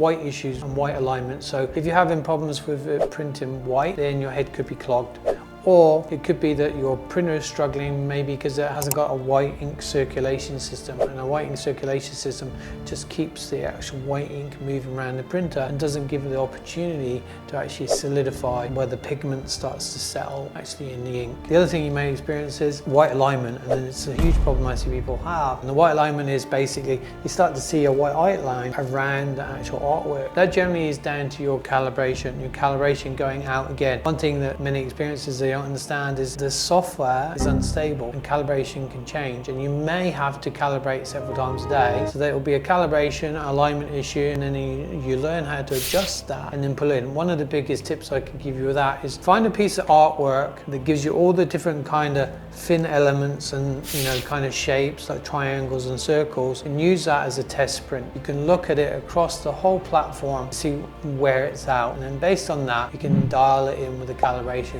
white issues and white alignment. So if you're having problems with printing white, then your head could be clogged. Or it could be that your printer is struggling, maybe because it hasn't got a white ink circulation system, and a white ink circulation system just keeps the actual white ink moving around the printer and doesn't give it the opportunity to actually solidify where the pigment starts to settle actually in the ink. The other thing you may experience is white alignment, and then it's a huge problem I see people have. And the white alignment is basically you start to see a white outline around the actual artwork. That generally is down to your calibration going out again. One thing that many experiences they don't understand is the software is unstable and calibration can change, and you may have to calibrate several times a day. So there will be a calibration, alignment issue, and then you learn how to adjust that and then pull in. One of the biggest tips I can give you with that is find a piece of artwork that gives you all the different kind of thin elements and kind of shapes like triangles and circles, and use that as a test print. You can look at it across the whole platform, see where it's out, and then based on that you can dial it in with the calibration.